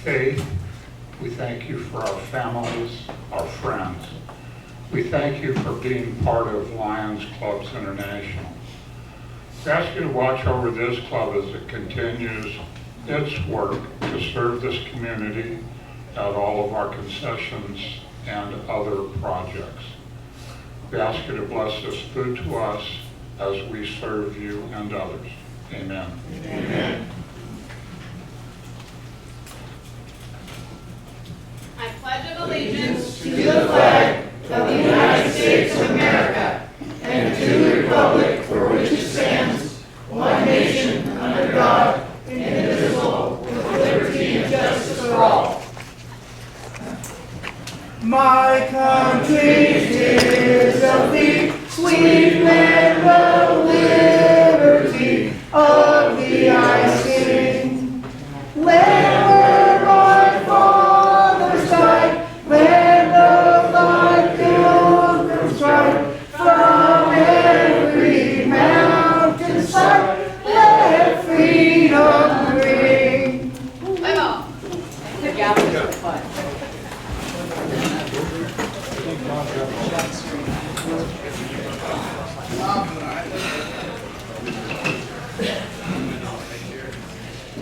faith. We thank you for our families, our friends. We thank you for being part of Lions Clubs International. We ask you to watch over this club as it continues its work to serve this community at all of our concessions and other projects. We ask you to bless this food to us as we serve you and others. Amen. Amen. I pledge allegiance To the flag of the United States of America and to the republic for which it stands, one nation, under God, indivisible, with liberty and justice for all. My country is of thee, sweet land of liberty, of thee I sing. Land where my fathers died, land of thy pilgrims tried, from every mountainside, let freedom ring. Play ball. Good job. This was fun.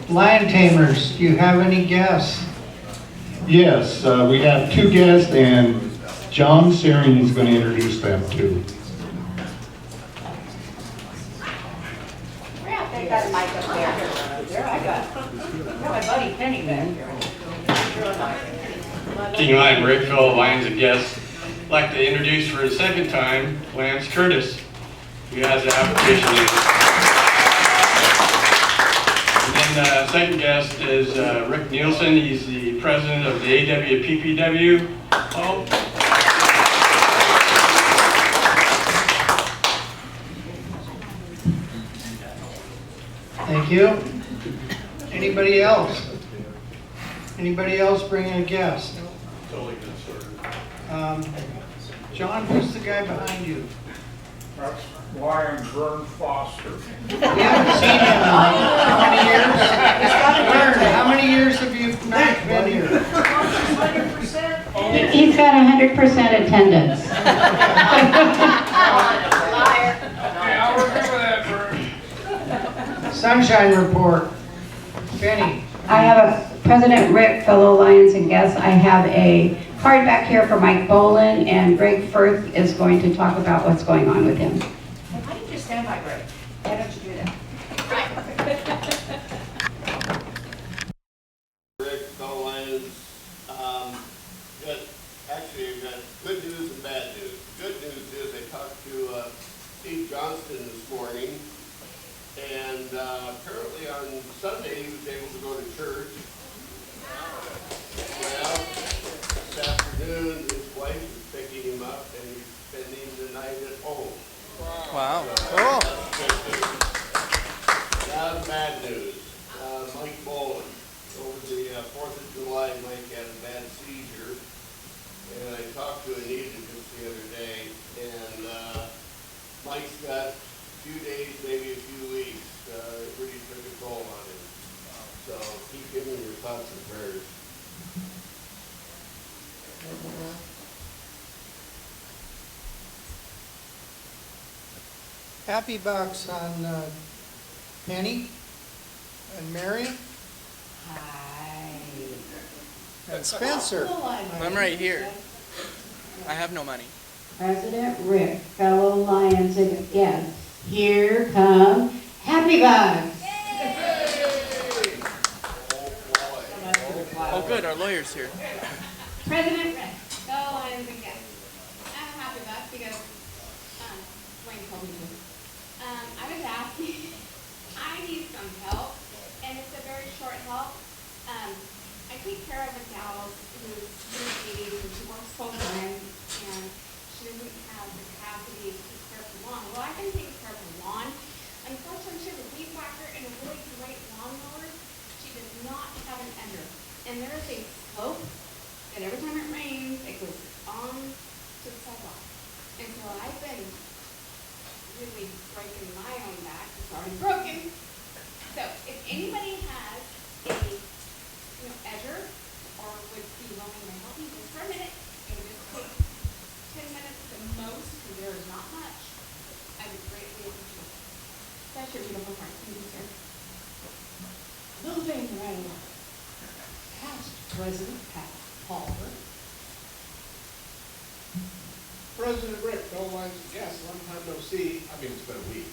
Lion Tamers, do you have any guests? Yes, we have two guests, and John Searing is going to introduce them too. Yeah, they got a mic up there. I got my buddy Penny back here. King Lion Rick, fellow Lions and guests, I'd like to introduce for the second time Lance Curtis, who has the application in. And then the second guest is Rick Nielsen. He's the president of the AWPPW. Oh. Thank you. Anybody else? Anybody else bringing a guest? John, who's the guy behind you? That's Lion Vern Foster. We haven't seen him in how many years? Vern, how many years have you not been here? He's got 100% attendance. Liar. I'll remember that, Vern. Sunshine report. Penny. I have a President Rick, fellow Lions and guests. I have a card back here for Mike Bolin, and Greg Firth is going to talk about what's going on with him. Why don't you stand by, Greg? Why don't you do that? Rick, fellow Lions, actually, I've got good news and bad news. Good news is I talked to Steve Johnston this morning, and apparently on Sunday he was able to go to church. Well, this afternoon his wife is picking him up and he's spending the night at home. Wow. Cool. Now the bad news. Mike Bolin. Over the 4th of July, Mike had a bad seizure. And I talked to Anita just the other day. And Mike's got a few days, maybe a few weeks. It really took a toll on him. So keep giving your thoughts and prayers. Happy bucks on Penny and Marion Hi. and Spencer. I'm right here. I have no money. President Rick, fellow Lions and guests, here come Happy Bugs. Oh, good. Our lawyer's here. President Rick, fellow Lions and guests. I'm happy about it because Wayne told me to. I was asking, I need some help, and it's a very short help. I take care of a gal who's in the 80s and she works full time, and she doesn't have the capacity to take care of the lawn. Well, I can take care of the lawn. Unfortunately, she has a weed whacker and a really great lawnmower. She does not have an ender. And there is a slope that every time it rains, it goes on to the sidewalk. And so I've been really breaking my own back. It's already broken. So if anybody has a edger President Paul. President Rick, fellow lines and guests, long time no see. I mean, it's been a week.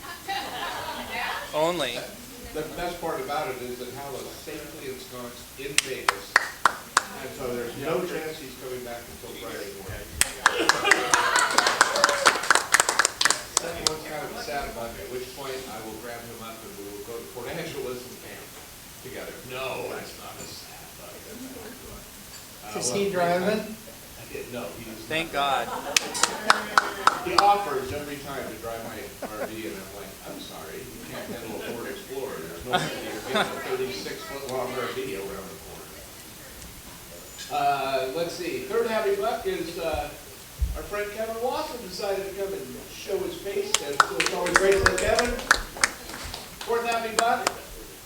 Only. The best part about it is that Hal is safely ensconced in Vegas, and so there's no chance he's coming back until Friday morning. Everyone's kind of sad about it, at which point I will grab him up and we will go to Port Angeles and camp together. No, that's not as sad. Is he driving? No, he is Thank not. God. He offers every time to drive my RV, and I'm like, I'm sorry, you can't handle a Ford Explorer. There's no way you're getting a 36-foot-long RV around the corner. Let's see. Third happy buck is our friend Kevin Watson decided to come and show his face, and so it's always great to have Kevin. Fourth happy buck.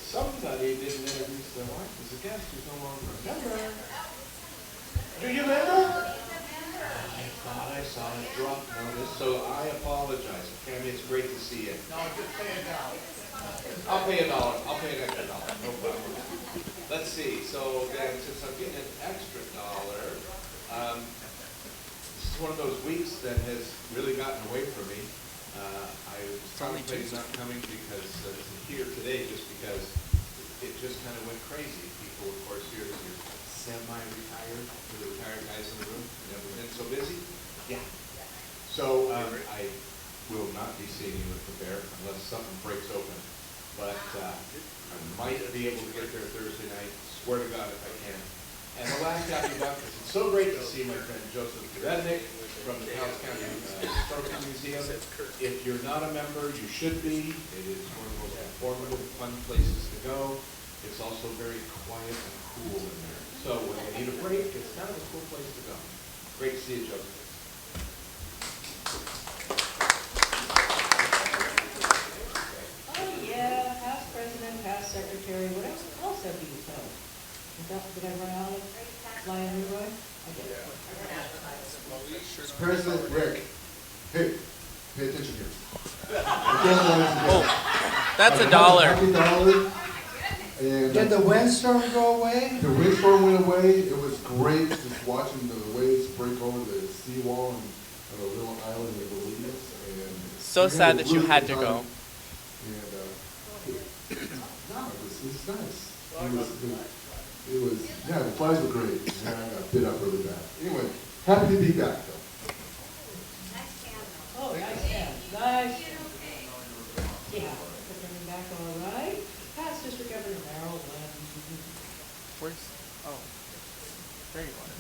Somebody didn't introduce their wife as a guest who's no longer a member. Do you remember? I thought I saw it drop notice, so I apologize. Cammy, it's great to see you. No, just pay $1. I'll pay $1. I'll pay an extra $1. No problem. Let's see. So then, since I'm getting an extra $1, this is one of those weeks that has really gotten away from me. I was contemplating not coming because here today, just because it just kind of went crazy. People, of course, here you're semi-retired, for the retired guys in the room. Never been so busy. Yeah. So I will not be seeing you at the fair unless something breaks open. But I might be able to get there Thursday night. Swear to God if I can. And the last happy buck is it's so great to see my friend Joseph Gorednick from the Cowlitz County Historical Museum. If you're not a member, you should be. It is one of the most informative, fun places to go. It's also very quiet and cool in there. So when you need a break, it's kind of a cool place to go. Great to see you, Joseph. Oh, yeah, past president, past secretary, what else have you told? Did I run out of Lion Leroy? I did. President Rick, hey, pay attention here. Oh, that's $1. Happy $1. And Did the windstorm go away? the windstorm went away. It was great just watching the waves break over the seawall and a little island of Belize. And So we had sad a that you really had good to go. time. And it was nice. It was, yeah, the flies were great. And I got bit up really bad. Anyway, happy to be back though. Oh, nice hand. Nice. Yeah, coming back all right. Past District Governor Merrill Lynn. Where's? Oh, there you are.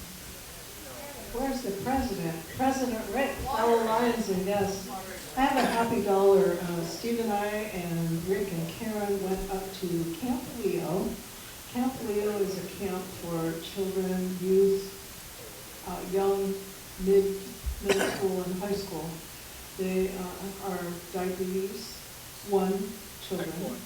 Where's the president? President Rick, fellow Lions and guests. I have a happy $1. Steve and I and Rick and Karen went up to Camp Leo. Camp Leo is a camp for children, youth, young, middle school and high school. They are diabetes 1 children.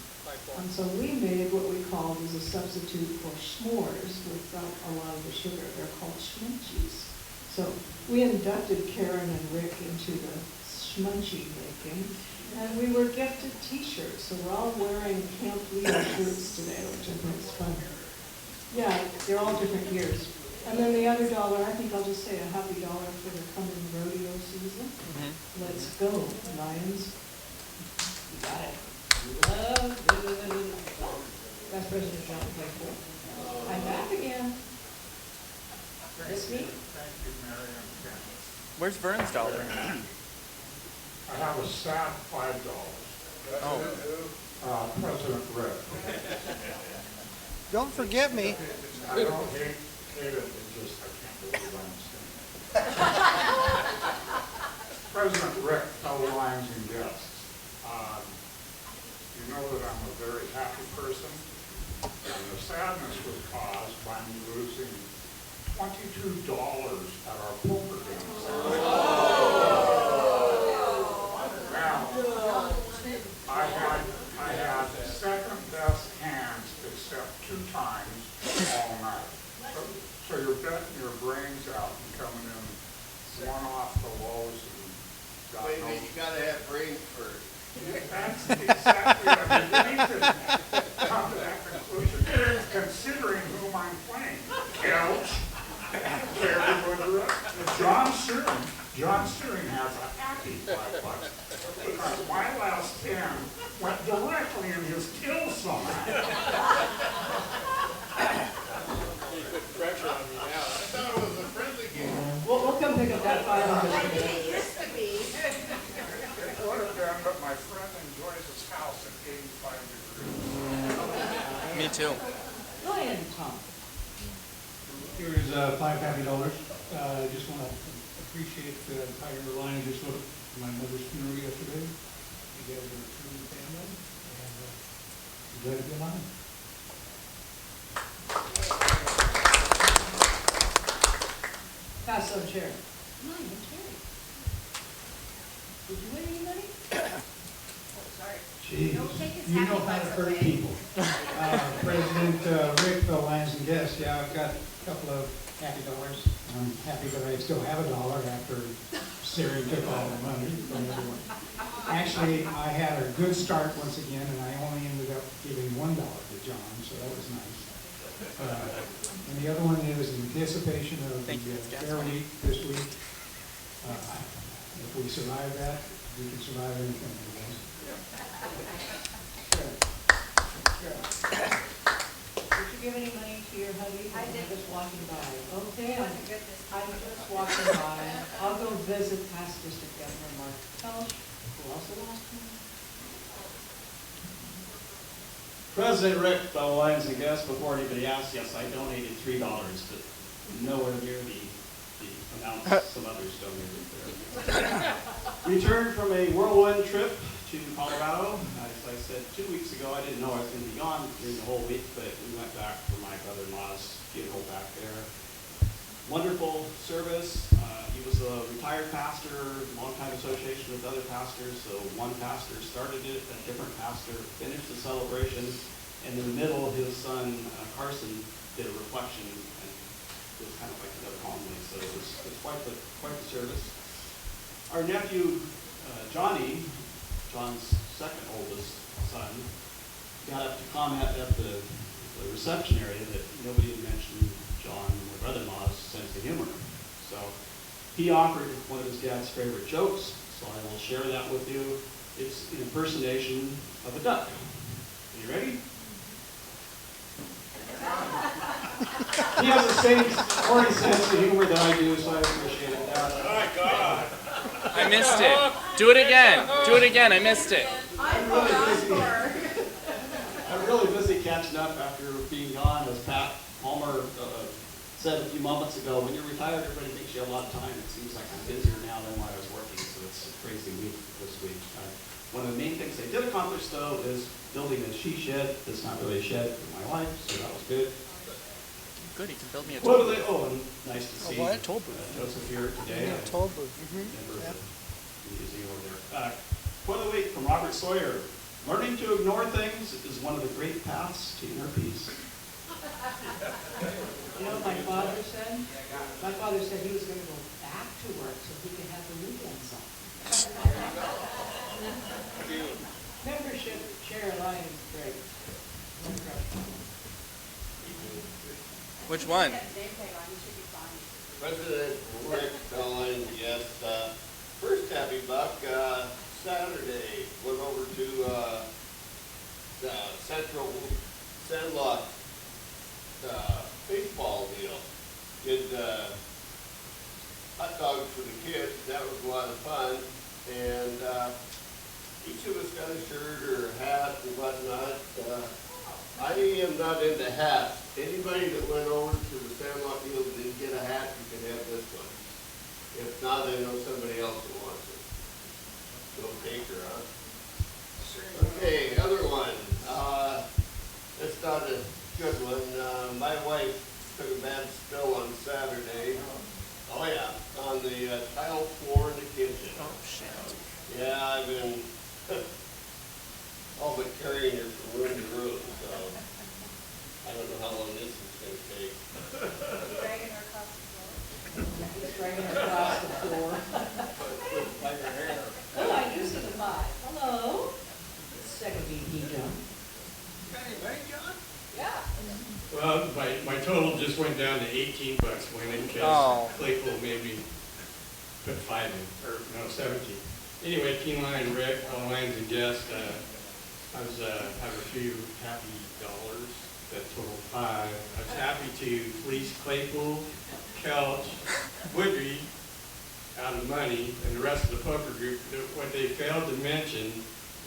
And so we made what we called as a substitute for s'mores without a lot of the sugar. They're called schmunchies. So we inducted Karen and Rick into the schmunchie making, and we were gifted t-shirts. So we're all wearing Camp Leo shirts today, which I think is fun. Yeah, they're all different years. And then the other $1, I think I'll just say a happy $1 for the coming rodeo season. Let's go, Lions. You got it. That's President John Playful. I'm back again. This me? Thank you, Mary and Ken. Where's Vern's $1? I have a sad $5. Oh. President Rick. Don't forget me. I don't hate it, it's just I can't believe I'm saying. President Rick, fellow Lions and guests. You know that I'm a very happy person, and the sadness was caused by me losing $22 at our poker games. Now, I had second best hands except 2 times all night. So you're betting your brains out and coming in one off the lows and got Wait a no. minute, you gotta have brains first. That's exactly what I'm thinking. Come to that conclusion, considering whom I'm playing. Kelly? Me too. Go ahead, Tom. Here's $5 happy. I just want to appreciate the entire line. Just looked at my mother's funeral yesterday. You guys are a true family, and I'm glad to be alive. Pass on chair. Mine, Terry. Did you win any money? Jeez, Don't take his you know happy how to bucks hurt away. people. President Rick, fellow Lions and guests, yeah, I've got a couple of happy dollars. I'm happy that I still have $1 after Siri took all the money from everyone. Actually, I had a good start once again, and I only ended up giving $1 to John, so that was nice. And the other one is in anticipation of the Fair Week this week. If we survive that, we can survive anything, I guess. Did you give any money to your hubby? I did. Just walking by. Okay, Oh my goodness. I'm just walking by. I'll go visit past District Governor Mark Pelch. Who else the last one? President Rick, fellow Lions and guests, before anybody asks, yes, I donated $3, but nowhere near the amount some others donated there. Returned from a whirlwind trip to Colorado. As I said 2 weeks ago, I didn't know I was going to be gone during the whole week, but we went back for my brother-in-law's funeral back there. Wonderful service. He was a retired pastor, long-time association with other pastors, so one pastor started it, a different pastor finished the celebration, and in the middle, his son Carson did a reflection, and it was kind of like another homily, so it was quite the service. Our nephew, John's second oldest son, got up to comment at the reception area that nobody had mentioned John, my brother-in-law's sense of humor. So he offered one of his dad's favorite jokes, so I will share that with you. It's an impersonation of a duck. Are you ready? He has the same sporty sense of humor that I do, so I appreciate it. Oh my God! I missed it. Do it again. Do it again. I missed it. I'm really busy catching up after being gone, as Pat Palmer said a few moments ago. When you're retired, everybody thinks you have a lot of time. It seems like I'm busier now than when I was working, so it's a crazy week this week. One of the main things I did accomplish, though, is building a she shed. It's not really a shed for my wife, so that was good. Good, you can build me a What toll are they? booth. Oh, and nice to see what? Toll booth. Joseph here today. Yeah, toll booth. Member of the museum over there. Quote of the week from Robert Sawyer. Learning to ignore things is one of the great paths to inner peace. You know what my father said? My father said he was going to go back to work so he could have the weekends off. Membership, chair, Lions, great. Which one? President Rick, Colin, yes. First happy buck, Saturday, went over to the Central Sandlot baseball deal. Did hot dogs for the kids. That was a lot of fun. And each of us got a shirt or a hat and whatnot. I am not into hats. Anybody that went over to the Sandlot deal and didn't get a hat, you can have this one. If not, I know somebody else who wants it. Go take her, huh? Okay, other one. It's not a good one. My wife took a bad spill on Saturday. Oh yeah, on the tile floor in the kitchen. Oh, shit. Yeah, I've been all but carrying her from room to room, so I don't know how long this is going to take. Dragging her across the floor. Just dragging her across the floor. Like her hair. Oh, I do see the 5. Hello. Second VP, John. Yeah. Well, my total just went down to $18 winning because Oh. Claypool made me put 5 in, or no, 17. Anyway, Keen Lion, Rick, all Lions and guests, I was have a few happy dollars that totaled 5. I was happy to fleece Claypool, Kelch, Woodry out of money, and the rest of the poker group. What they failed to mention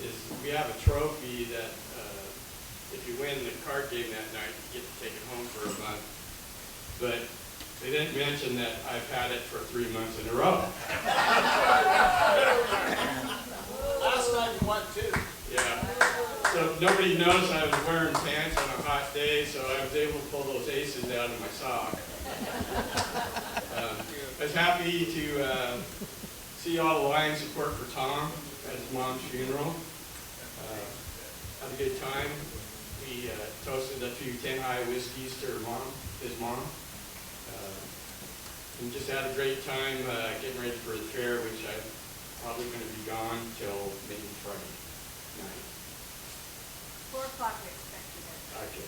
is we have a trophy that if you win the card game that night, you get to take it home for a month. But they didn't mention that I've had it for 3 months in a row. Last night you won too. Yeah. So nobody knows I was wearing pants on a hot day, so I was able to pull those aces out of my sock. I was happy to see all the Lions support for Tom at his mom's funeral. Had a good time. We toasted a few 10 High whiskeys to her mom, his mom. And just had a great time getting ready for the fair, which I'm probably going to be gone till maybe Friday night. 4 o'clock we expect you there. Okay.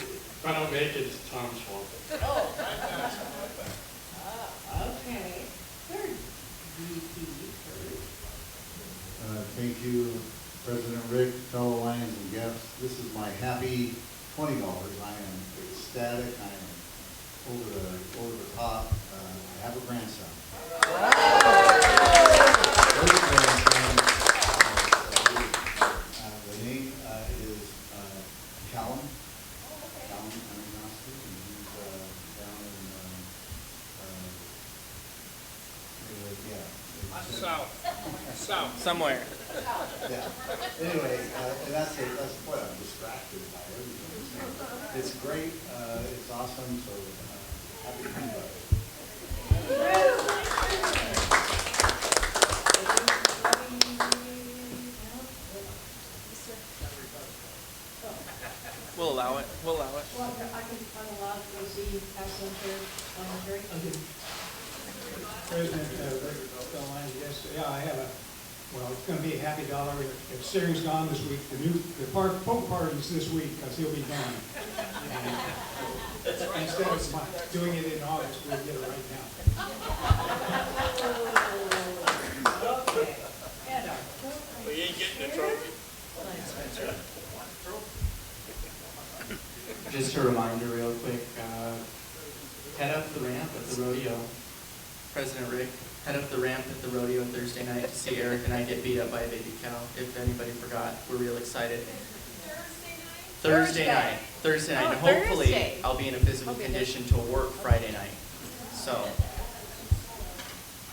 If I don't make it, it's Tom's fault. Oh, fantastic. Okay. Third VP first. Thank you, President Rick, fellow Lions and guests. This is my happy $20. I am ecstatic. I am over the top. I have a grandson. The name is Callum. Callum Anagnostic, and he's down in South. Somewhere. yeah. Anyway, and that's what I'm distracted by everything. It's great. It's awesome. So happy to be back. We'll allow it. We'll allow it. Well, I'm allowed to go see Councilman Terry. President, fellow Lions, yes, yeah, I have it's going to be a happy dollar. If Saring's gone this week, the Pope party's this week, because he'll be gone. And instead of doing it in August, we'll get it right now. Okay. And our We ain't getting a trophy. Just a reminder real quick, head up the ramp at the rodeo. President Rick, head up the ramp at the rodeo Thursday night to see Eric and I get beat up by a baby cow. If anybody forgot, we're real excited. Thursday night. Thursday night. Oh, And hopefully Thursday. I'll be in a physical condition to work Friday night. So, I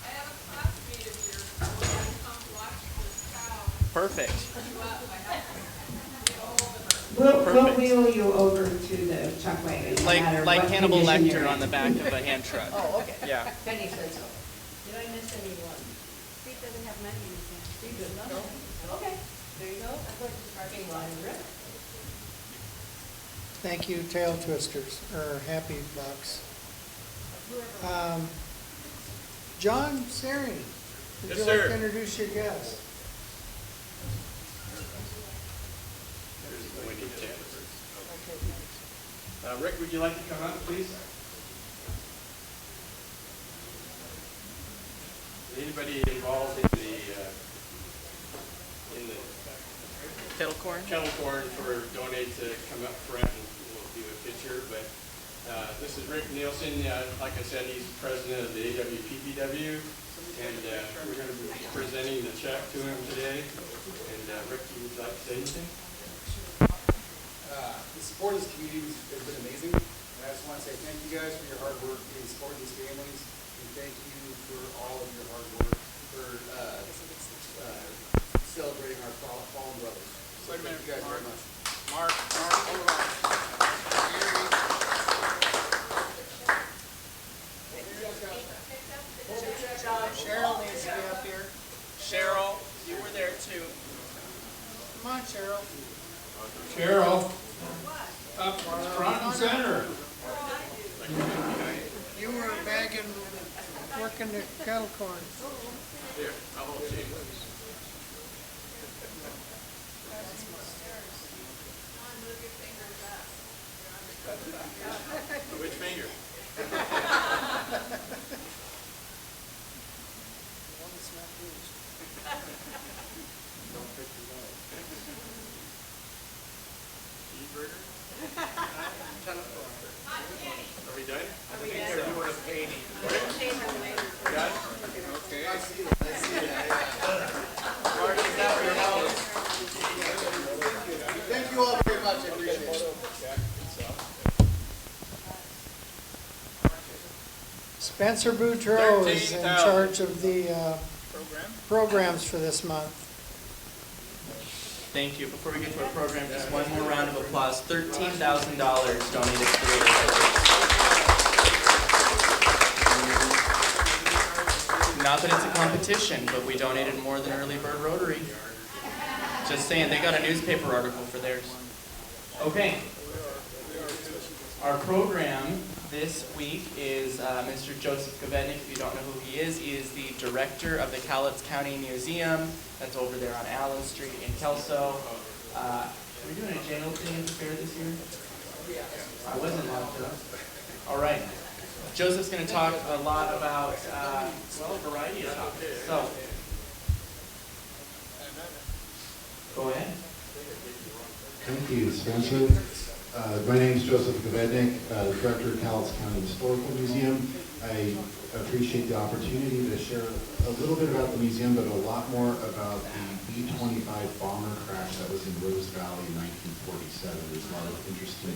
have a classmate of yours who wants to come watch this cow. Perfect. We'll wheel you over to the chuck wagon. no matter Like what Hannibal condition you're Lecter in. on the back of a hand truck. Oh, okay. Yeah. Penny said so. Did I miss anyone? Steve doesn't have money in his hand. Steve does not. Okay, there you go. I'm going to parking lot and Rick. Thank you, Tail Twisters, or Happy Bucks. John Saring, would Yes, you like sir. to introduce your guest? Rick, would you like to come up, please? Anybody involved in the Kettle corn? kettle corn for donate to come up front and we'll do a picture. But this is Rick Nielsen. Like I said, he's president of the AWPPW, and we're going to be presenting the check to him today. And Rick, would you like to say anything? The support of this community has been amazing. And I just want to say thank you guys for your hard work in supporting these families, and thank you for all of your hard work for celebrating our fallen brothers. So Wait a minute, thank you guys Mark. very much. Mark, hold on. Cheryl needs to be up here. Cheryl, you were there too. Come on, Cheryl. Cheryl, up front and center. You were bagging, working the kettle corn. Here, I'll hold you. Which finger? Cheeseburger? Are we done? I think they're doing a painting. Got it? Okay. I see it. Mark, is that for your house? Thank you all very much. Spencer Boudreau is in 13,000. charge of the programs for this month. Thank you. Before we get to our program, just one more round of applause. $13,000 donated to the Rotary. Not that it's a competition, but we donated more than Early Bird Rotary. Just saying, they got a newspaper article for theirs. Okay. Our program this week is Mr. Joseph Gavednik. If you don't know who he is the director of the Cowlitz County Museum. That's over there on Allen Street in Kelso. Are we doing a jail thing at the fair this year? I wasn't locked up. All right. Joseph's going to talk a lot about, well, a variety of topics. So, go ahead. Thank you, Spencer. My name is Joseph Gavednik, Director of Cowlitz County Historical Museum. I appreciate the opportunity to share a little bit about the museum, but a lot more about the B-25 bomber crash that was in Rose Valley in 1947. There's a lot of interesting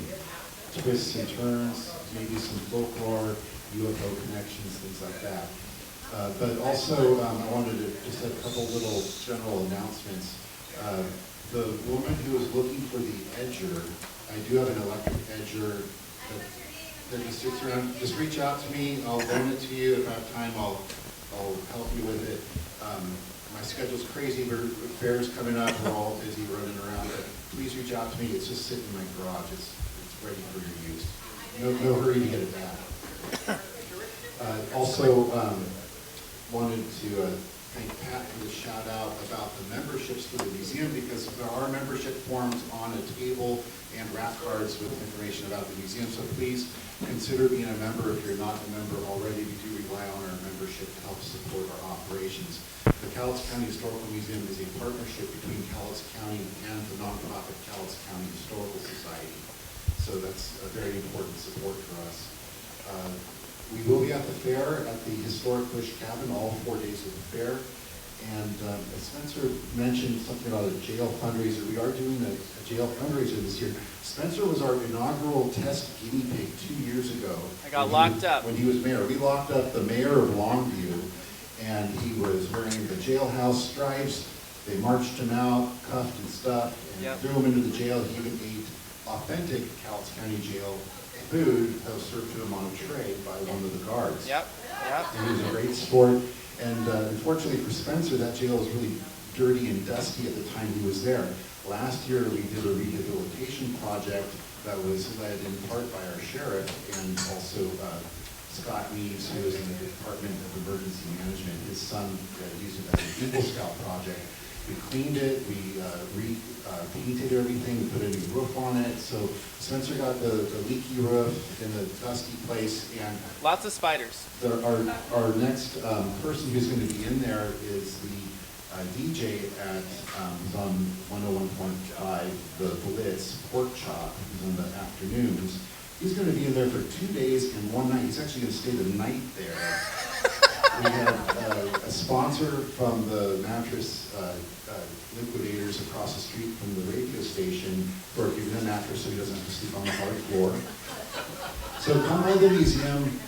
twists and turns, maybe some folklore, UFO connections, things like that. But also, I wanted to just have a couple little general announcements. The woman who was looking for the edger, I do have an electric edger that just sits around. Just reach out to me. I'll loan it to you. If I have time, I'll help you with it. My schedule's crazy. Fair's coming up. We're all busy running around. But please reach out to me. It's just sitting in my garage. It's ready for your use. No hurry to get it back. Also, wanted to thank Pat for the shout out about the memberships for the museum, because there are membership forms on a table and wrap cards with information about the museum. So please consider being a member if you're not a member already. We do rely on our membership to help support our operations. The Cowlitz County Historical Museum is a partnership between Cowlitz County and the nonprofit Cowlitz County Historical Society. So that's a very important support for us. We will be at the fair at the historic Bush Cabin all 4 days of the fair. And as Spencer mentioned something about a jail fundraiser, we are doing a jail fundraiser this year. Spencer was our inaugural test guinea pig 2 years ago. I got locked up. When he was mayor. We locked up the mayor of Longview, and he was wearing the jailhouse stripes. They marched him out, cuffed and stuffed, and threw him into the jail. He even ate authentic Cowlitz County Jail food that was served to him on a tray by one of the guards. And he was a great sport. And unfortunately for Spencer, that jail was really dirty and dusty at the time he was there. Last year, we did a rehabilitation project that was led in part by our sheriff and also Scott Neves, who is in the Department of Emergency Management. His son used it as an Eagle Scout project. We cleaned it, we painted everything, we put a new roof on it. So Spencer got the leaky roof in the dusty place, and lots of spiders. Our next person who's going to be in there is the DJ at on 101.5, the Blitz Pork Chop, who's on the afternoons. He's going to be in there for 2 days and 1 night. He's actually going to stay the night there. We have a sponsor from the mattress liquidators across the street from the radio station for giving him a mattress so he doesn't have to sleep on the hard floor. So come by the museum,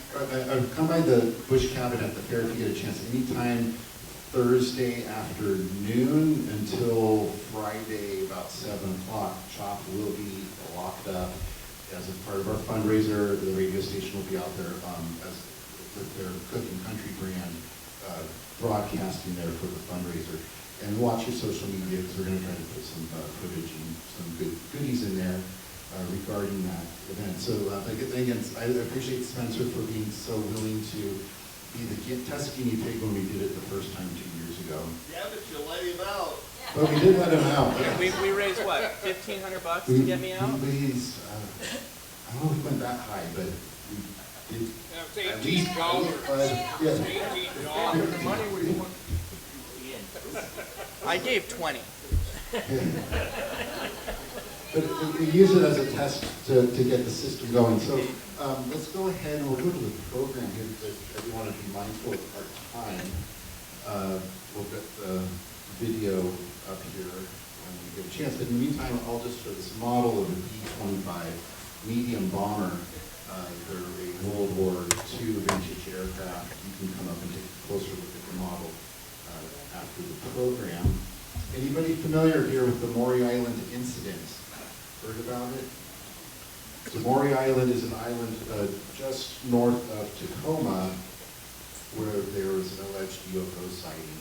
come by the Bush Cabin at the fair if you get a chance. Anytime Thursday afternoon until Friday about 7 o'clock. CHOP will be locked up as a part of our fundraiser. The radio station will be out there as with their Cooking Country brand broadcasting there for the fundraiser. And watch your social media because we're going to try to put some footage and some good goodies in there regarding that event. So again, I appreciate Spencer for being so willing to be the test guinea pig when we did it the first time 2 years ago. Yeah, but you let him out. But we did let him out. We raised what, $1,500 to get me out? I don't know if we went that high, but we did. At least $18. $18. Money we want. I gave 20. But we use it as a test to get the system going. So let's go ahead and we'll go to the program here because I do want to be mindful of our time. We'll get the video up here when we get a chance. But in the meantime, I'll just show this model of a B-25 medium bomber. They're a World War II vintage aircraft. You can come up and take a closer look at the model after the program. Anybody familiar here with the Maury Island incident? Heard about it? So Maury Island is an island just north of Tacoma where there was an alleged UFO sighting.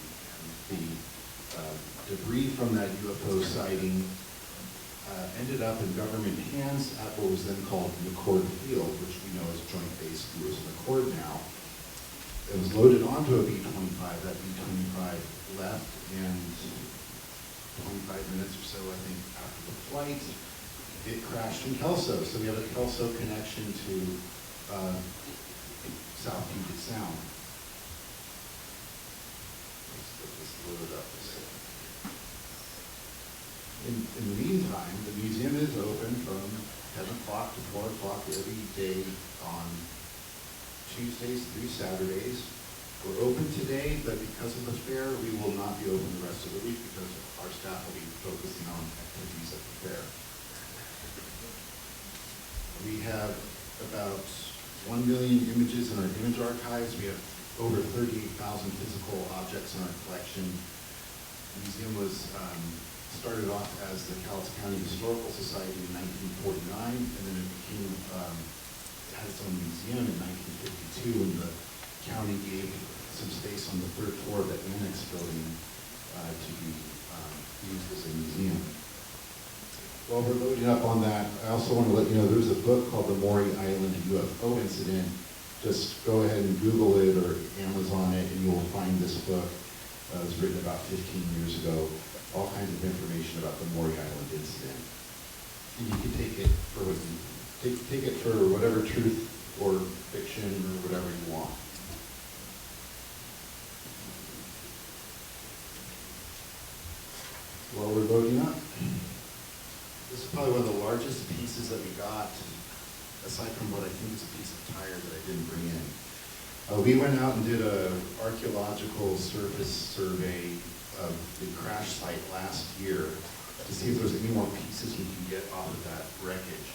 And the debris from that UFO sighting ended up in government hands at what was then called McCord Field, which we know as Joint Base Lewis McCord now. It was loaded onto a B-25. That B-25 left, and 25 minutes or so, I think, after the flight, it crashed in Kelso. So we have a Kelso connection to South Puget Sound. Let's just load it up a second. In the meantime, the museum is open from 10 o'clock to 4 o'clock every day on Tuesdays through Saturdays. We're open today, but because of the fair, we will not be open the rest of the week because our staff will be focusing on activities at the fair. We have about 1 million images in our image archives. We have over 38,000 physical objects in our collection. The museum was started off as the Cowlitz County Historical Society in 1949, and then it became, had its own museum in 1952 when the county gave some space on the third floor of the annex building to be used as a museum. While we're loading up on that, I also want to let you know there's a book called The Maury Island UFO Incident. Just go ahead and Google it or Amazon it, and you will find this book. It was written about 15 years ago. All kinds of information about the Maury Island incident. And you can take it for what you take it for whatever truth or fiction or whatever you want. While we're loading up, this is probably one of the largest pieces that we got, aside from what I think is a piece of tire that I didn't bring in. We went out and did an archaeological surface survey of the crash site last year to see if there's any more pieces we can get off of that wreckage.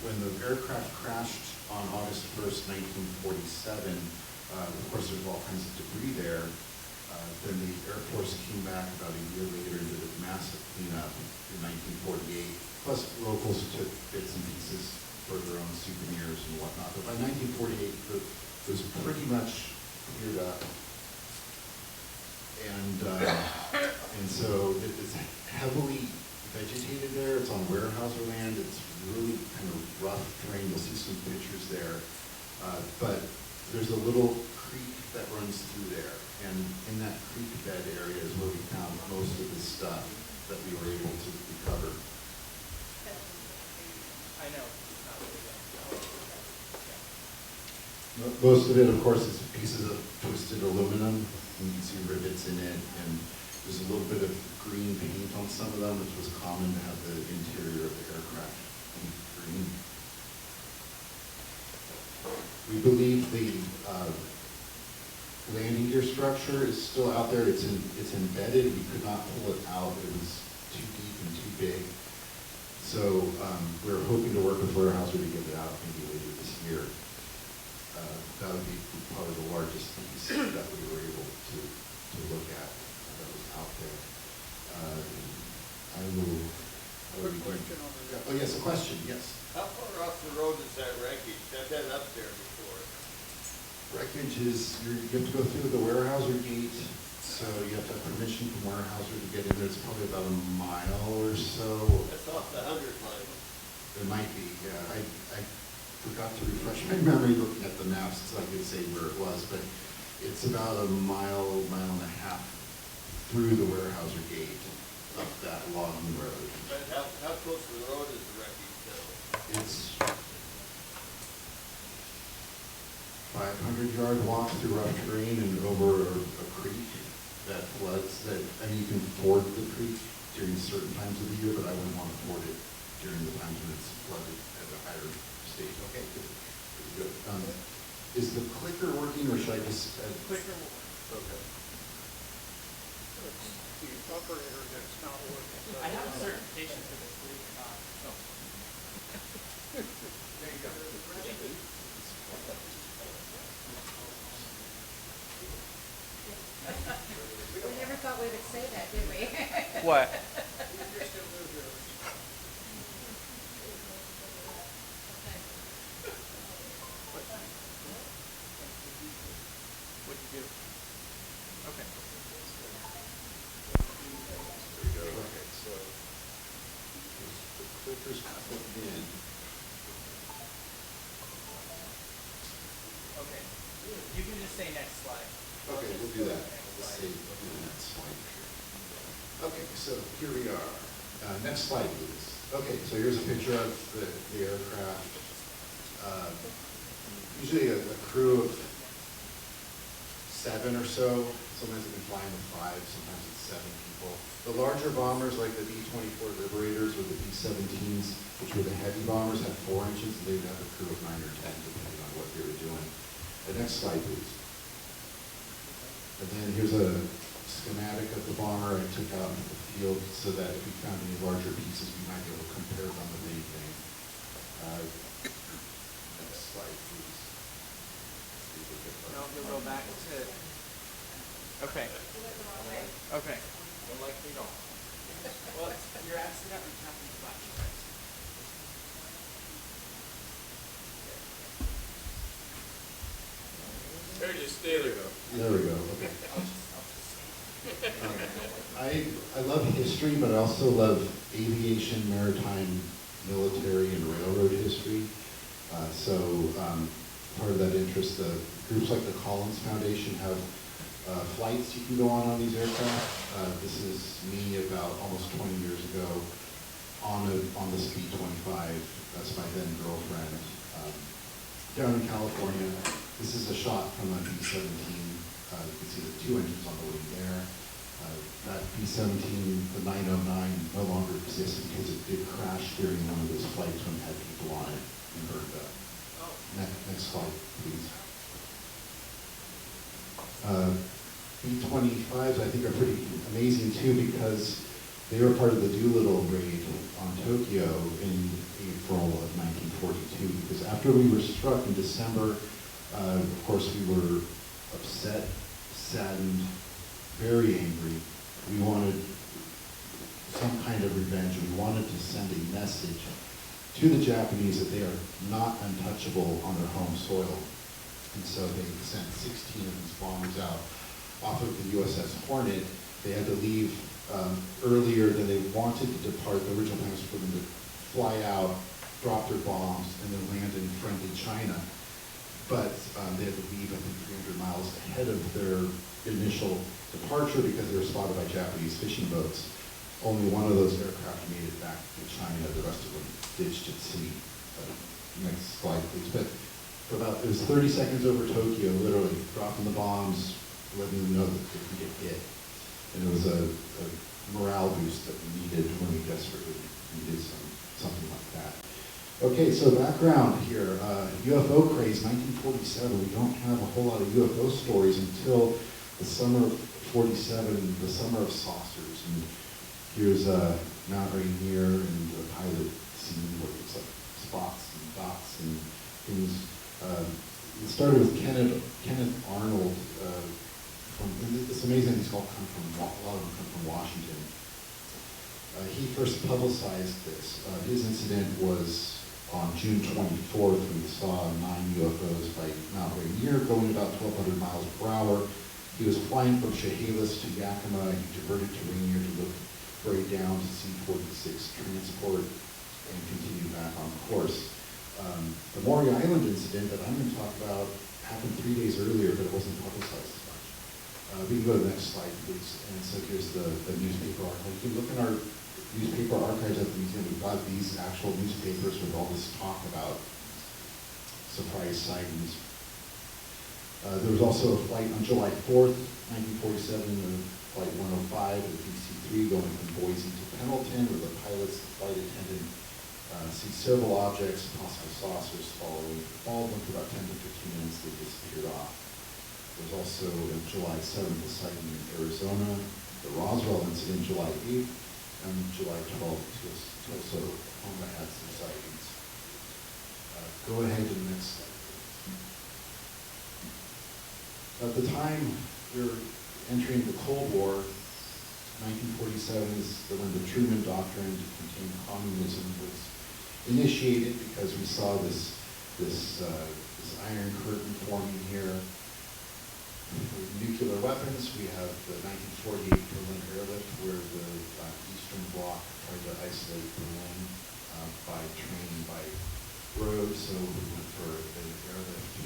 When the aircraft crashed on August 1st, 1947, of course there's all kinds of debris there. Then the Air Force came back about a year later and did a massive cleanup in 1948. Plus locals took bits and pieces for their own souvenirs and whatnot. But by 1948, it was pretty much cleared up. And so it's heavily vegetated there. It's on Weyerhaeuser land. It's really kind of rough terrain. You'll see some pictures there. But there's a little creek that runs through there. And in that creek bed area is where we found most of the stuff that we were able to recover. I know. Most of it, of course, is pieces of twisted aluminum. You can see rivets in it, and there's a little bit of green paint on some of them, which was common to have the interior of the aircraft paint green. We believe the landing gear structure is still out there. It's embedded. We could not pull it out. It was too deep and too big. So we're hoping to work with Weyerhaeuser to get it out maybe later this year. That would be probably the largest piece that we were able to look at that was out there. Quick question on the Oh yes, a question, yes. How far off the road is that wreckage? I've been up there before. Wreckage is, you have to go through the Weyerhaeuser gate, so you have to have permission from Weyerhaeuser to get in there. It's probably about a mile or so. That's off the 100 line. It might be, yeah. I forgot to refresh my memory looking at the maps so I could say where it was, but it's about a mile and a half through the Weyerhaeuser gate up that long road. But how close to the road is the wreckage now? It's 500-yard walk through rough terrain and over a creek that floods. You can ford the creek during certain times of the year, but I wouldn't want to ford it during the times when it's flooded at a higher stage. Okay, good. Pretty good. Is the clicker working, or should I just? Clicker will work. Okay. It's the operator that's not working. I have a certification for this, believe it or not. There you go. what? What'd you do? Okay. There we go. Okay, so the clicker's plugged in. Okay. You can just say next slide. Okay, we'll do that. Let's see, we'll do the next slide here. Okay, so here we are. Next slide, please. Okay, so here's a picture of the aircraft. Usually a crew of 7 or so. Sometimes they've been flying with 5, sometimes it's 7 people. The larger bombers, like the B-24 Liberators or the B-17s, which were the heavy bombers, had 4 engines, and they would have a crew of 9 or 10, depending on what they were doing. The next slide, please. And then here's a schematic of the bomber I took out into the field so that if we found any larger pieces, we might be able to compare them with anything. Next slide, please. No, you'll go back to. Okay. Okay. Don't like me, no. Well, you're accidentally tapping the flash. There, just stay there. There we go, okay. I love history, but I also love aviation, maritime, military, and railroad history. Part of that interest, groups like the Cowlitz Foundation have flights you can go on these aircraft. This is me about almost 20 years ago on the Speed 25. That's my then girlfriend. Down in California. This is a shot from a B-17. You can see the 2 engines on the wing there. That B-17, the 909, no longer exists because it did crash during one of those flights when it had people on it. You heard that. Next slide, please. B-25s, I think, are pretty amazing too because they were part of the Doolittle raid on Tokyo in April of 1942. Because after we were struck in December, of course, we were upset, saddened, very angry. We wanted some kind of revenge. We wanted to send a message to the Japanese that they are not untouchable on their home soil. And so they sent 16 of these bombers out off of the USS Hornet. They had to leave earlier than they wanted to depart. The original plan was for them to fly out, drop their bombs, and then land in friendly China. But they had to leave, I think, 300 miles ahead of their initial departure because they were spotted by Japanese fishing boats. Only one of those aircraft made it back to China. The rest of them ditched at sea. Next slide, please. But for it was 30 seconds over Tokyo, literally dropping the bombs, letting them know that they could get hit. And it was a morale boost that we needed when we desperately needed something like that. Okay, so background here, UFO craze, 1947. We don't have a whole lot of UFO stories until the summer of 47, the summer of saucers. And here's Mount Rainier and the pilot scene where it's like spots and dots and things. It started with Kenneth Arnold. It's amazing these all come from, a lot of them come from Washington. He first publicized this. His incident was on June 24th when he saw 9 UFOs by Mount Rainier going about 1,200 miles per hour. He was flying from Chehalis to Yakima. He diverted to Rainier to look for a downed C-46 transport and continued back on course. The Maury Island incident that I'm going to talk about happened 3 days earlier, but it wasn't publicized as much. We can go to the next slide, please. And so here's the newspaper archive. You can look in our newspaper archives at the museum. We've got these actual newspapers with all this talk about surprise sightings. There was also a flight on July 4th, 1947, flight 105 at DC-3 going from Boise to Pendleton, where the pilots, the flight attendant, see several objects, possible saucers following. All of them for about 10 to 15 minutes, they disappeared off. There was also on July 7th a sighting in Arizona, the Roswell incident July 8th, and July 12th, Tulsa, Oklahoma had some sightings. Go ahead to the next slide. At the time we were entering the Cold War, 1947 is when the Truman Doctrine to contain communism was initiated, because we saw this Iron Curtain forming here. With nuclear weapons, we have the 1948 Berlin airlift, where the Eastern Bloc tried to isolate Berlin by train, by road, so we went for an airlift to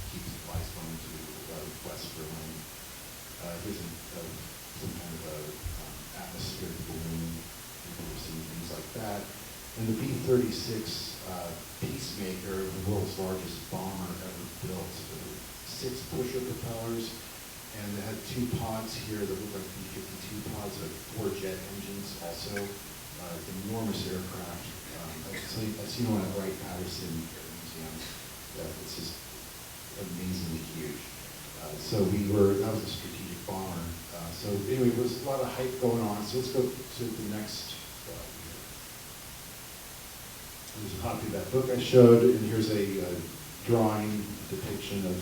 keep supplies going to West Berlin. Here's some kind of a atmospheric balloon. People have seen things like that. And the B-36 Peacemaker, the world's largest bomber ever built. 6 pusher propellers, and they had 2 pods here that look like B-52 pods, but 4 jet engines also. Enormous aircraft. I've seen one at Wright-Patterson Air Museum. It's just amazingly huge. That was a strategic bomber. So anyway, there was a lot of hype going on. So let's go to the next slide here. There's a copy of that book I showed, and here's a drawing depiction of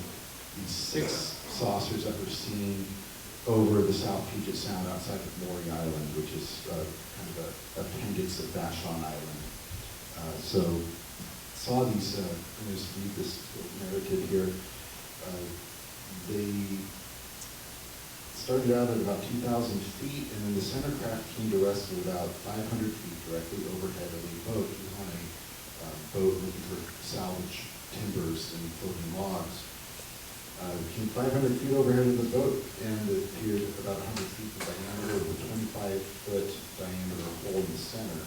these 6 saucers that were seen over the South Puget Sound outside of Maury Island, which is kind of an appendix of Vashon Island. So saw these, I'm going to just read this narrative here. They started out at about 2,000 feet, and then the center craft came to rest at about 500 feet directly overhead of a boat. He was on a boat looking for salvage timbers and floating logs. Came 500 feet overhead of the boat, and it appeared about 100 feet in diameter with a 25-foot diameter hole in the center.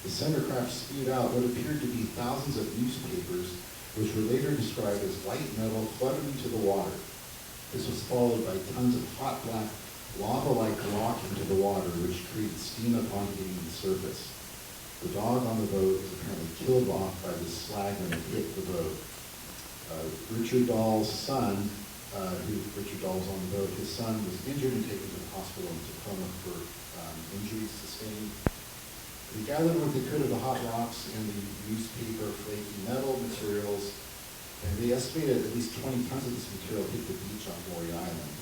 The center craft spewed out what appeared to be thousands of newspapers, which were later described as light metal flooded into the water. This was followed by tons of hot black lava-like rock into the water, which created steam upon hitting the surface. The dog on the boat was apparently killed off by the slag when it hit the boat. Richard Dahl's son, Richard Dahl was on the boat, his son was injured and taken to the hospital in Tacoma for injuries sustained. They gathered what they could of the hot rocks and the newspaper, flaky metal materials, and they estimated at least 20 tons of this material hit the beach on Maury Island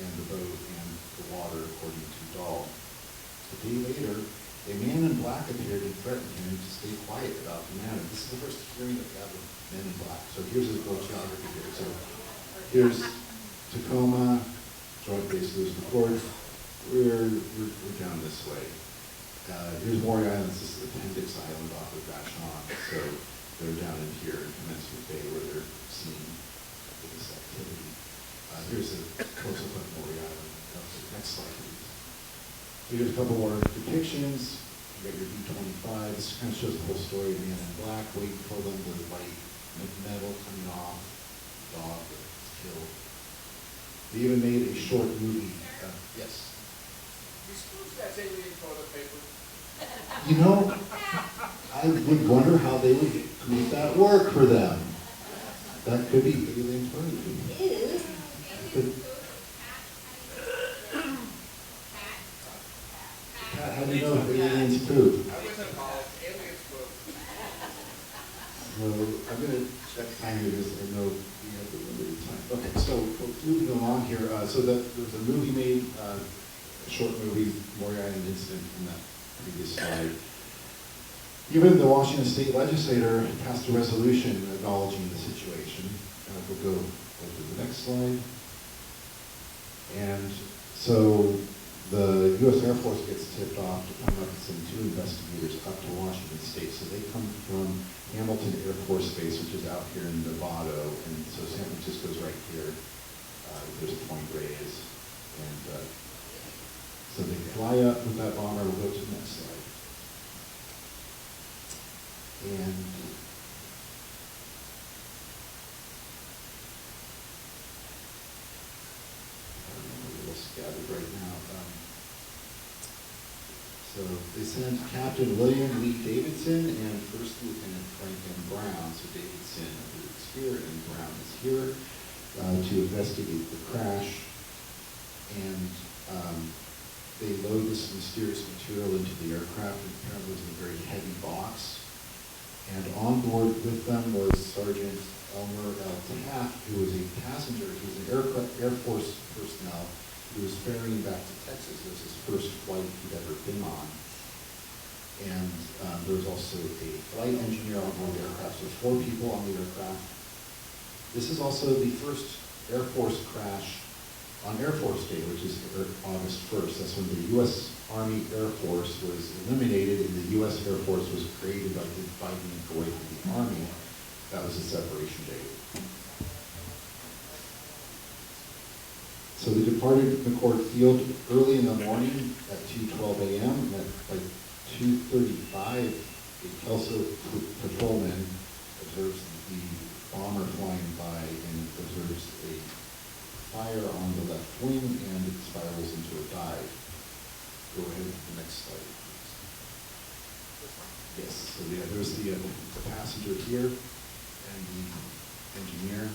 and the boat and the water, according to Dahl. A day later, a man in black appeared and threatened him to stay quiet about the matter. This is the first hearing that we have of men in black. So here's his little geography here. So here's Tacoma, Joint Base Lewis McChord. We're down this way. Here's Maury Island. This is Appendix Island off of Vashon. So they're down in here in Commencement Bay where they're seeing this activity. Here's a close-up of Maury Island. Next slide, please. So here's a couple more depictions. You got your B-25. This kind of shows the whole story of the man in black waiting for them, the white metal coming off, the dog that was killed. They even made a short movie. Yes? You suppose that's alien toilet paper? You know, I would wonder how they would make that work for them. That could be alien toilet paper. How do you know if aliens poop? I was in college. Aliens poop. Well, I'm going to check time here because I know we have a limited time. Okay, so moving along here, so there was a movie made, a short movie, Maury Island Incident, from that previous slide. Even the Washington State Legislature passed a resolution acknowledging the situation. We'll go to the next slide. And so the U.S. Air Force gets tipped off to come up and send 2 investigators up to Washington State. So they come from Hamilton Air Force Base, which is out here in Novato, and so San Francisco's right here. There's Point Reyes. And so they fly up with that bomber. We'll go to the next slide. And scattered right now. So they sent Captain William Lee Davidson and First Lieutenant Franklin Brown. So Davidson is here and Brown is here to investigate the crash. And they load this mysterious material into the aircraft, and apparently it was a very heavy box. And on board with them was Sergeant Elmer L. Taft, who was a passenger. He was an Air Force personnel. He he was ferrying back to Texas. It was his first flight he'd ever been on. And there was also a flight engineer on board the aircraft. So 4 people on the aircraft. This is also the first Air Force crash on Air Force Day, which is August 1st. That's when the U.S. Army Air Force was eliminated and the U.S. Air Force was created by dividing away from the Army. That was the separation date. So they departed McCord Field early in the morning at 2:12 a.m. and at like 2:35, a Kelso patrolman observes the bomber flying by and observes a fire on the left wing and it spirals into a dive. Go ahead to the next slide, please. Yes, so yeah, there's the passenger here and the engineer.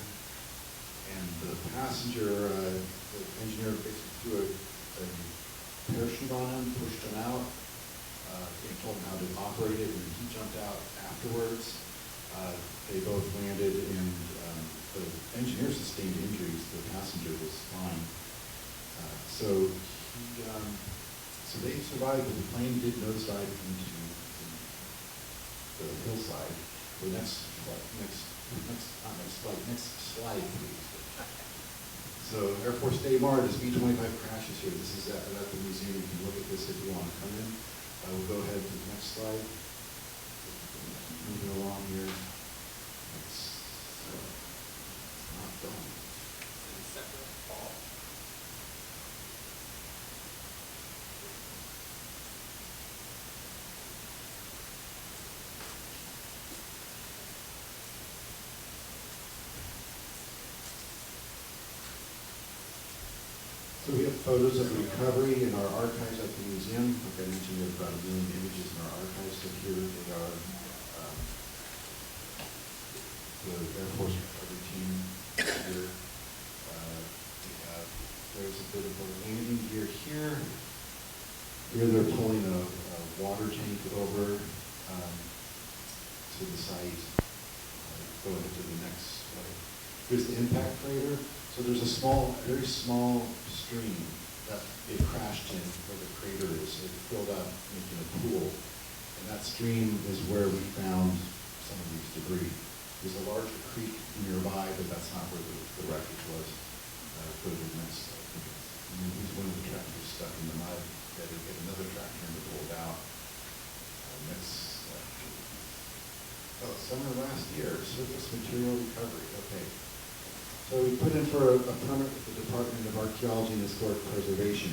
And the passenger, the engineer basically threw a parachute on him, pushed him out, and told him how to operate it, and he jumped out afterwards. They both landed, and the engineer sustained injuries. The passenger was fine. So they survived, but the plane did nosedive into the hillside. The next slide, please. So Air Force Day Mart is B-25 crashes here. This is at the museum. You can look at this if you want to come in. We'll go ahead to the next slide. Moving along here. It's not done. So we have photos of the recovery in our archives at the museum. Like I mentioned, we have about 1 million images in our archives. So here they are. The Air Force recovery team here. There's a bit of a landing gear here. Here they're pulling a water tank over to the site. Go ahead to the next slide. Here's the impact crater. So there's a very small stream that it crashed in where the crater is. It filled up, making a pool. And that stream is where we found some of these debris. There's a larger creek nearby, but that's not where the wreckage was. Go to the next slide. And then here's one of the tractors stuck in the mud. They had to get another tractor and to pull it out. Next slide. Oh, summer last year, surface material recovery. Okay. So we put in for a permit with the Department of Archaeology and Historic Preservation.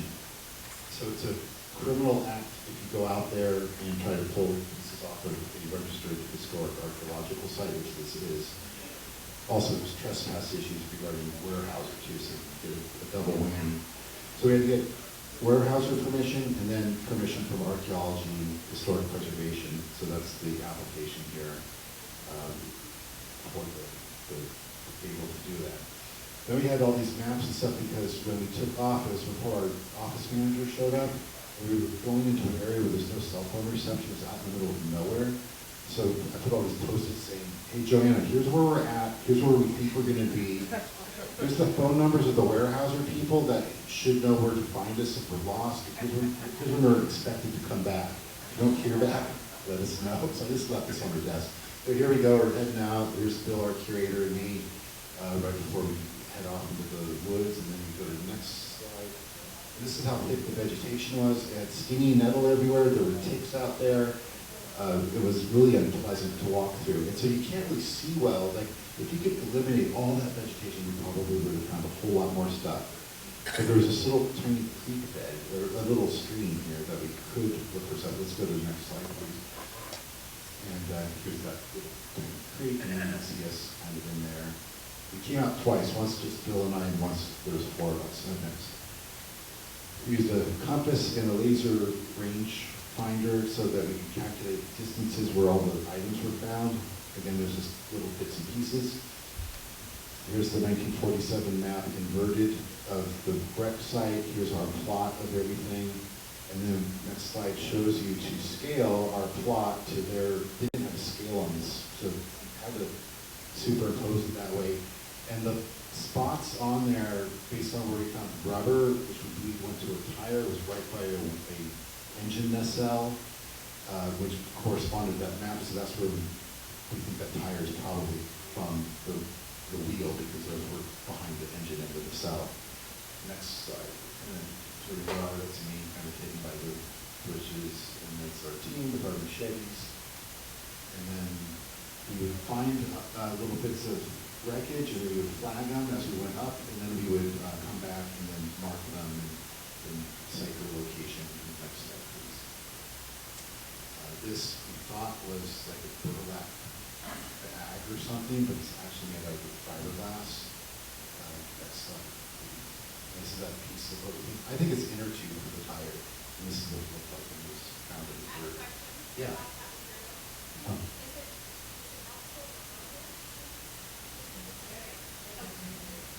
So it's a criminal act if you go out there and try to pull pieces off of a registered historic archaeological site, which this is. Also, there's trespass issues regarding Weyerhaeuser too, so you get a double whammy. So we had to get Weyerhaeuser permission and then permission from Archaeology and Historic Preservation. So that's the application here for the able to do that. Then we had all these maps and stuff because when we took off, it was before our office manager showed up. And we were going into an area where there's no cell phone reception. It's out in the middle of nowhere. So I put all these post-its saying, hey Joanna, here's where we're at. Here's where we think we're going to be. Here's the phone numbers of the Weyerhaeuser people that should know where to find us if we're lost. Here's when we're expected to come back. If you don't hear back, let us know. So I just left this on her desk. So here we go. We're heading out. There's Bill, our curator, and me. Right before we head off into the woods, and then we go to the next slide. And this is how thick the vegetation was. It had skinny nettle everywhere. There were ticks out there. It was really unpleasant to walk through. And so you can't really see well. Like, if you could eliminate all that vegetation, you probably would have found a whole lot more stuff. But there was this little tiny creek bed, or a little stream here that we could look for stuff. Let's go to the next slide, please. And here's that little tiny creek, and you can see us kind of in there. We came out twice, once just Bill and I, and once there was 4 of us. Next. We used a compass and a laser range finder so that we can calculate distances where all the items were found. Again, there's just little bits and pieces. Here's the 1947 map inverted of the wreck site. Here's our plot of everything. And then next slide shows you to scale our plot to their, they didn't have a scale on this, so we had to superimpose it that way. And the spots on there based on where we found rubber, which we believe went to a tire, was right by a engine nacelle, which corresponded to that map, so that's where we think that tire is probably from the wheel, because those were behind the engine and the nacelle. Next slide. And then here we are, that's me kind of hidden by the bushes, and that's our team with our machetes. And then we would find little bits of wreckage, and we would flag them as we went up, and then we would come back and then mark them and cite the location. Next slide, please. This we thought was like a burlap bag or something, but it's actually made out of fiberglass. Next slide. This is that piece of what I think it's inner tube for the tire, and this is what it looked like when it was found in the dirt. Yeah.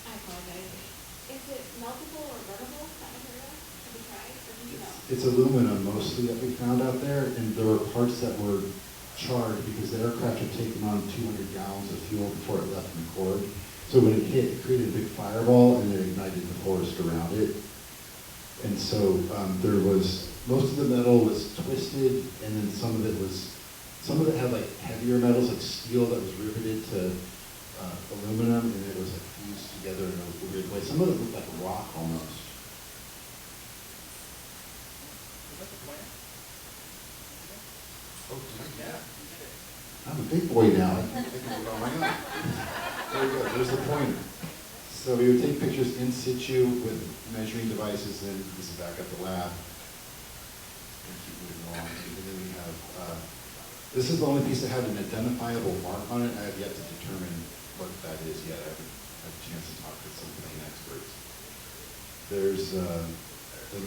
I apologize. Is it meltable or burnable, that material? Have you tried, or do you know? It's aluminum mostly that we found out there, and there were parts that were charred because the aircraft had taken on 200 gallons of fuel before it left McCord. So when it hit, it created a big fireball, and it ignited the forest around it. And so there was, most of the metal was twisted, and then some of it had like heavier metals, like steel that was riveted to aluminum, and it was like fused together in a weird way. Some of it looked like rock almost. Oh, yeah. I'm a big boy now. I can look all my own. There we go. There's the pointer. So we would take pictures in situ with measuring devices, and this is back at the lab. And keep moving along. And then we have, this is the only piece that had an identifiable mark on it. I have yet to determine what that is yet. I haven't had a chance to talk to some plane experts. There's the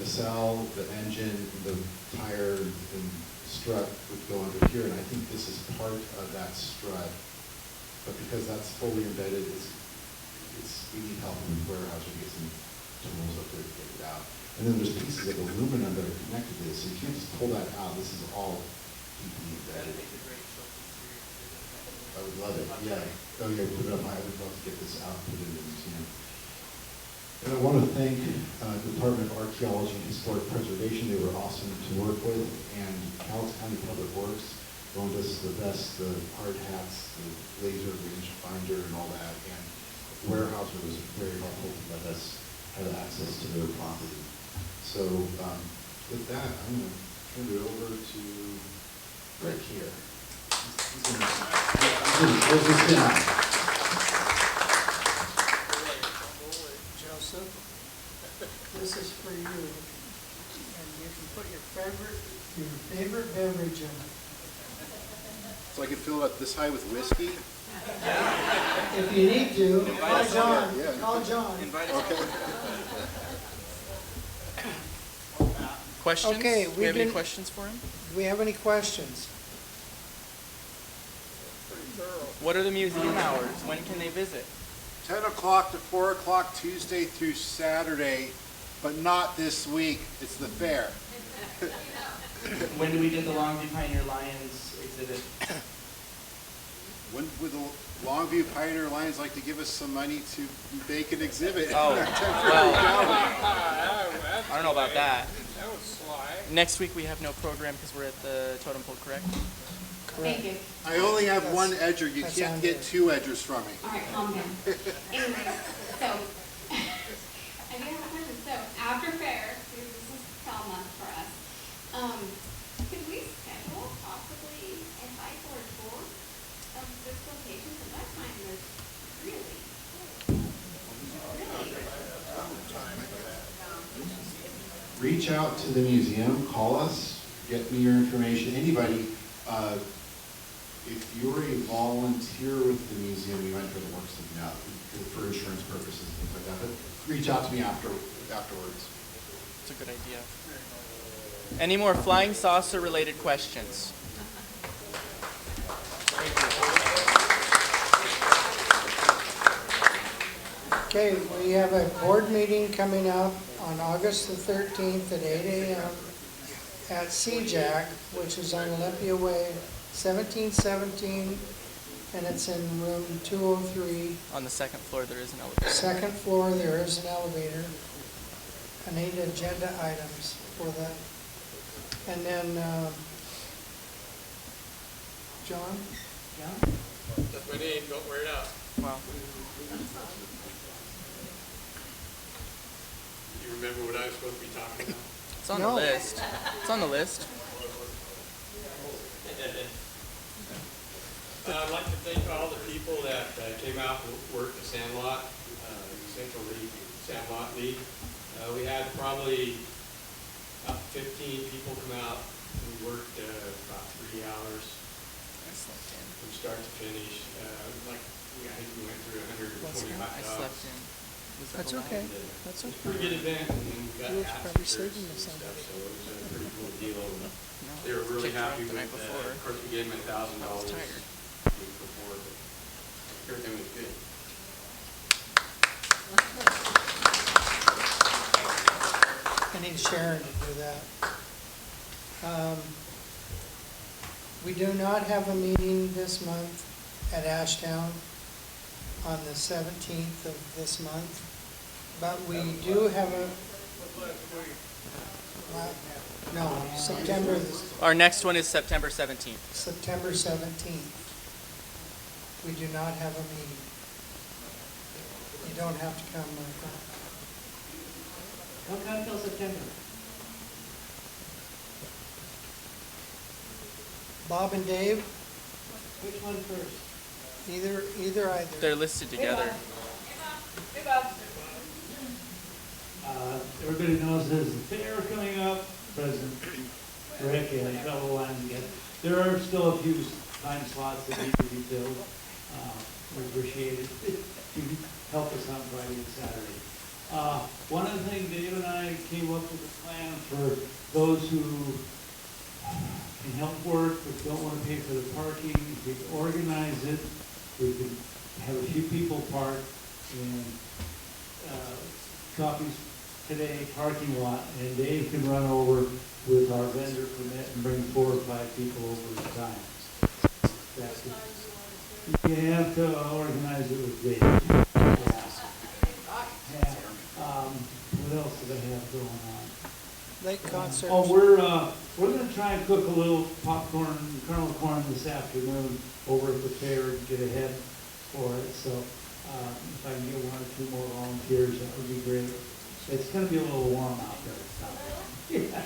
nacelle, the engine, the tire, and strut would go under here, and I think this is part of that strut. But because that's fully embedded, we need help in the warehouse to get some tools up there to get it out. And then there's pieces of aluminum that are connected to this, so you can't just pull that out. This is all deeply embedded. I would love it, yeah. Oh yeah, put it up high. I would love to get this out, put it in the museum. And I want to thank the Department of Archaeology and Historic Preservation. They were awesome to work with, and Cowlitz County Public Works loaned us the best, the hard hats, the laser range finder, and all that. And Weyerhaeuser was very helpful to let us have access to their property. So with that, I'm going to turn it over to Rick here. He's going to close this down. Joseph, this is for you, and you can put your favorite beverage in it. So I can fill it this high with whiskey? If you need to, call John. Yeah. Call John. Okay. Questions? Okay, Do we have any questions for him? Do we have any questions? What are the museum hours? When can they visit? 10 o'clock to 4 o'clock Tuesday through Saturday, but not this week. It's the fair. When do we get the Longview Pioneer Lions exhibit? When would the Longview Pioneer Lions like to give us some money to make an exhibit? Oh, well, I don't know about that. That was sly. Next week we have no program because we're at the totem pole, correct? Thank you. I only have one edger. You can't get two edgers from me. All right, calm down. Anyway, so, I do have a question. So, after fair, because this is fall month for us, could we schedule possibly a hike or a tour of this location? Because I find this really, Reach out to the museum, call us, get me your information, anybody. If you're a volunteer with the museum, you might be able to work something out for insurance purposes, things like that. But reach out to me afterwards. That's a good idea. Any more flying saucer related questions? Okay, we have a board meeting coming up on August the 13th at 8 a.m. at CJAC, which is on Olympia Way, 1717 and it's in room 203. On the second floor, there is an elevator. Second floor, there is an elevator. I need agenda items for that. And then, John? That's my name, don't wear it out. Wow. You remember what I was supposed to be talking about? It's on the list. It's on the list. I'd like to thank all the people that came out and worked the Sandlot, Central League, Sandlot League. We had probably about 15 people come out. We worked about 3 hours from start to finish. I think we went through 120 hot I dogs. slept in. That's okay. That's okay. Pretty good event, and we got You were hats probably and shirts sleeping and with stuff, somebody. so it was a pretty cool deal. And No, they were really kicked her out happy the with night before. Of course, we gave them $1,000 I was tired. the week before, but everything was good. I need Sharon to do that. We do not have a meeting this month at Ashtown on the 17th of this month, but we do have a, no, Our next one is September 17th. September 17th. We do not have a meeting. You don't have to come, Michael. Don't come till September. Bob and Dave, Which one first? either. They're listed together. Hey, Bob. Everybody knows there's a fair coming up, President Rick and fellow lines again. There are still a few time slots that need to be filled. We appreciate it if you help us on Friday and Saturday. One of the things, Dave and I came up with a plan for those who can help work but don't want to pay for the parking. If we organize it, we can have a few people park in copies today parking lot, and Dave can run over with our vendor permit and bring 4 or 5 people over at a time. That's it. You have to organize it with Dave. Yeah. What else do they have going on? Lake concerts. Oh, we're going to try and cook a little popcorn, kernel corn this afternoon over at the fair and get ahead for it. So if I can get 1 or 2 more volunteers, that would be great. It's going to be a little warm out there. Yeah.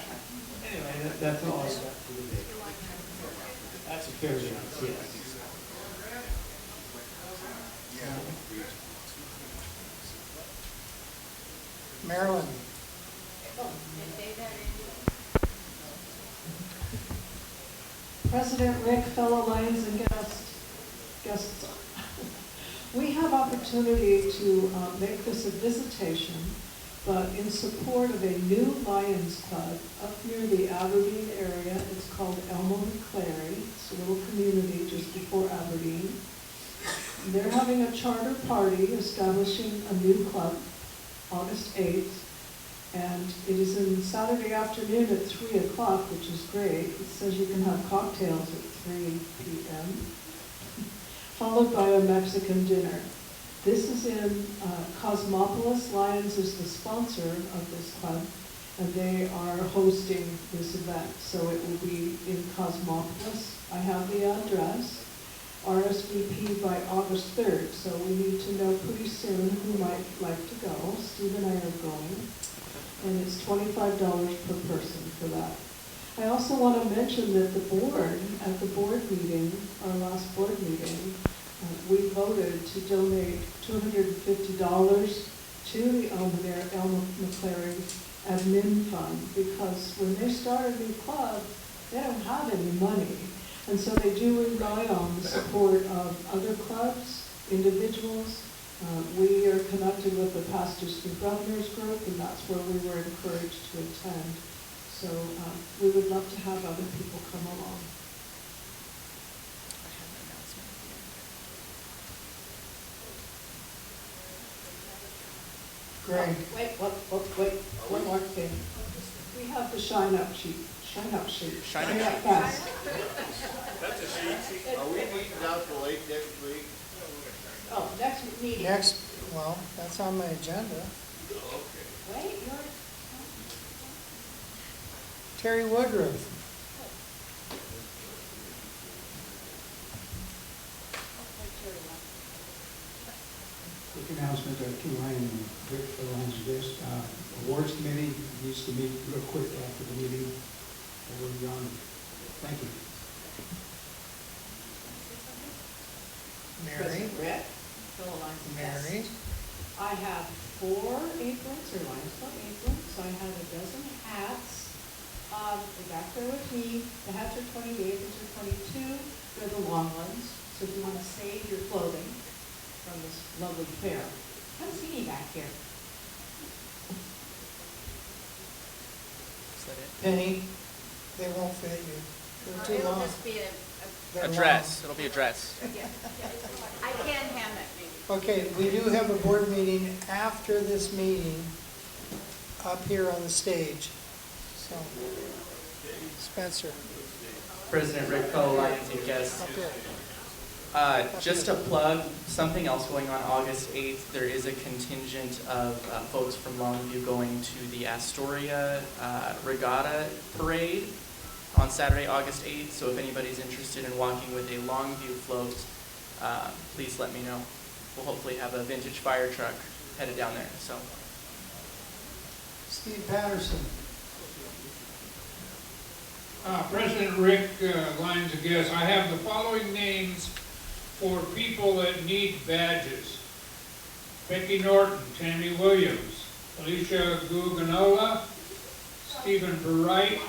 Anyway, that's all I got for the day. That's a fair chance, yes. Marilyn. President Rick, fellow Lions and guests, we have opportunity to make this a visitation, but in support of a new Lions Club up near the Aberdeen area. It's called Elmo McClary. It's a little community just before Aberdeen. They're having a charter party establishing a new club August 8th. And it is in Saturday afternoon at 3 o'clock, which is great. It says you can have cocktails at 3 p.m., followed by a Mexican dinner. This is in Cosmopolis. Lions is the sponsor of this club, and they are hosting this event. So it will be in Cosmopolis. I have the address. RSVP by August 3rd, so we need to know pretty soon who might like to go. Steve and I are going. And it's $25 per person for that. I also want to mention that the board, at the board meeting, our last board meeting, we voted to donate $250 to the Elmo McClary admin fund, because when they start a new club, they don't have any money. And so they do rely on the support of other clubs, individuals. We are connected with the Pastors and Governors group, and that's where we were encouraged to attend. So we would love to have other people come along. Greg. Wait, one more thing. We have the shine up sheet Shine up sheet. Shine up up fast. That's a sheet. Are we meeting out the lake next week? Oh, next meeting. Next, well, that's on my agenda. Okay. Wait, you're. Terry Woodruff. Quick announcement, Key Lion and Rick for Lions and Guests. Awards committee needs to meet real quick after the meeting. We're gone. Thank you. Mary. Rick, fellow Lions and Guests. Mary. I have 4 aprons, or Lions Club aprons. I have a dozen hats. They're back there with me. The hats are 20, the aprons are 22. They're the long ones. So if you want to save your clothing from this lovely fair, come see me back here. Is that it? Penny, they won't fit you. They're too It'll long. just be They're A dress. It'll be a dress. yeah. I can hand that maybe. long. Okay, we do have a board meeting after this meeting up here on the stage. So, Spencer. President Rick, fellow Lions and guests. Up here. Just to plug something else going on August 8th, there is a contingent of folks from Longview going to the Astoria Regatta Parade on Saturday, August 8th. So if anybody's interested in walking with a Longview float, please let me know. We'll hopefully have a vintage fire truck headed down there. So, Steve Patterson. President Rick, Lions and Guests, I have the following names for people that need badges. Becky Norton, Tammy Williams, Alicia Guganola, Stephen Bright,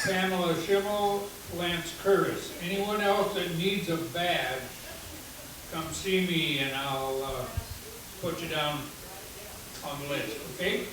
Pamela Schimmel, Lance Curtis. Anyone else that needs a badge, come see me and I'll put you down on the list, okay?